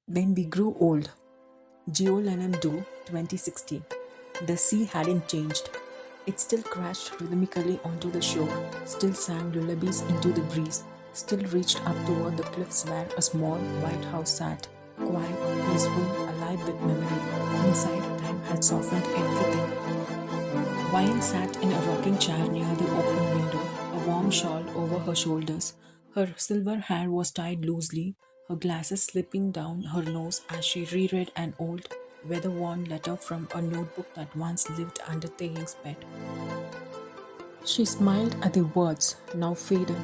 When we grew old, Geo Lennon Do 2016. The sea hadn't changed. It still crashed rhythmically onto the shore, still sang lullabies into the breeze, still reached up toward the cliffs where a small white house sat, quiet, peaceful, alive with memory. Inside, time had softened everything. Wine sat in a rocking chair near the open window, a warm shawl over her shoulders. Her silver hair was tied loosely, her glasses slipping down her nose as she reread an old, weather worn letter from a notebook that once lived under Taeyang's bed. She smiled at the words, now faded.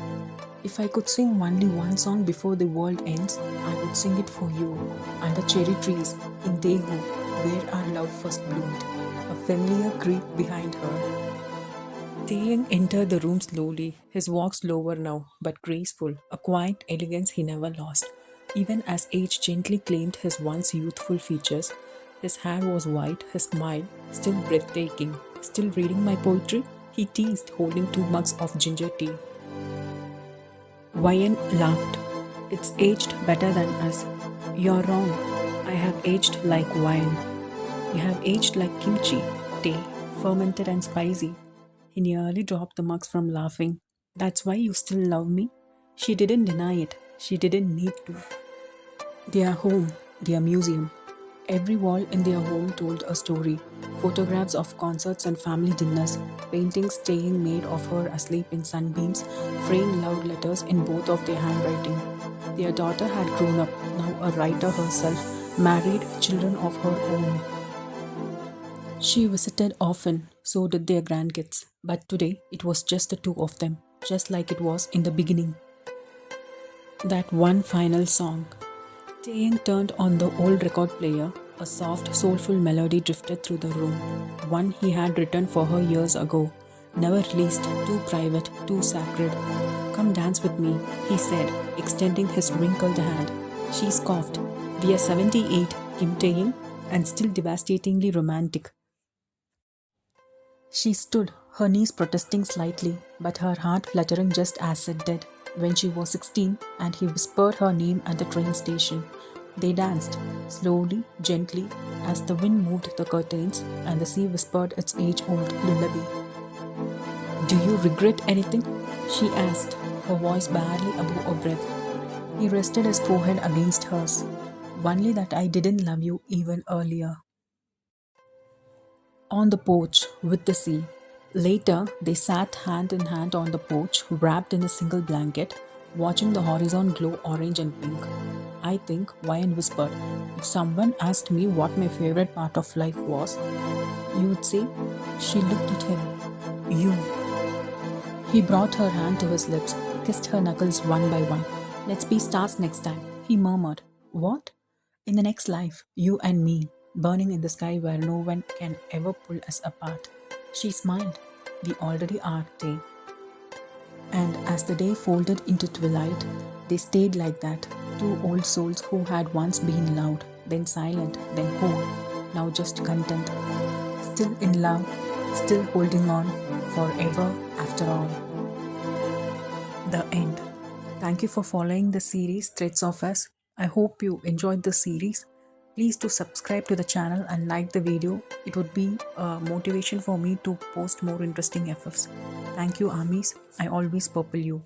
If I could sing only one song before the world ends, I would sing it for you, under cherry trees in Daegu, where our love first bloomed. A familiar creak behind her. Taeyang entered the room slowly, his walk slower now, but graceful, a quiet elegance he never lost. Even as age gently claimed his once youthful features, his hair was white, his smile still breathtaking. Still reading my poetry? He teased, holding 2 mugs of ginger tea. Wayan laughed. It's aged better than us. You're wrong. I have aged like wine. You have aged like kimchi, tea, fermented and spicy. He nearly dropped the mugs from laughing. That's why you still love me? She didn't deny it. She didn't need to. Their home, their museum. Every wall in their home told a story. Photographs of concerts and family dinners, paintings staying made of her asleep in sunbeams, framed love letters in both of their handwriting. Their daughter had grown up, now a writer herself, married, children of her own. She visited often, so did their grandkids, but today it was just the two of them, just like it was in the beginning. That one final song. Taeyang turned on the old record player. A soft, soulful melody drifted through the room, one he had written for her years ago. Never released, too private, too sacred. Come dance with me, he said, extending his wrinkled hand. She scoffed. We are 78, Kim Taeyang, and still devastatingly romantic. She stood, her knees protesting slightly, but her heart fluttering just as it did when she was 16 and he whispered her name at the train station. They danced, slowly, gently, as the wind moved the curtains and the sea whispered its age old lullaby. Do you regret anything? She asked, her voice barely above a breath. He rested his forehead against hers. Only that I didn't love you even earlier. On the porch with the sea. Later, they sat hand in hand on the porch, wrapped in a single blanket, watching the horizon glow orange and pink. I think, Ryan whispered, if someone asked me what my favorite part of life was, you would say, she looked at him. You. He brought her hand to his lips, kissed her knuckles one by one. Let's be stars next time, he murmured. What? In the next life, you and me, burning in the sky where no one can ever pull us apart. She smiled. We already are, Tay. And as the day folded into twilight, they stayed like that, two old souls who had once been loud, then silent, then whole, now just content. Still in love, still holding on, forever after all. The end. Thank you for following the series Threads of Us. I hope you enjoyed the series. Please do subscribe to the channel and like the video. It would be a motivation for me to post more interesting FFs. Thank you, armies. I always purple you.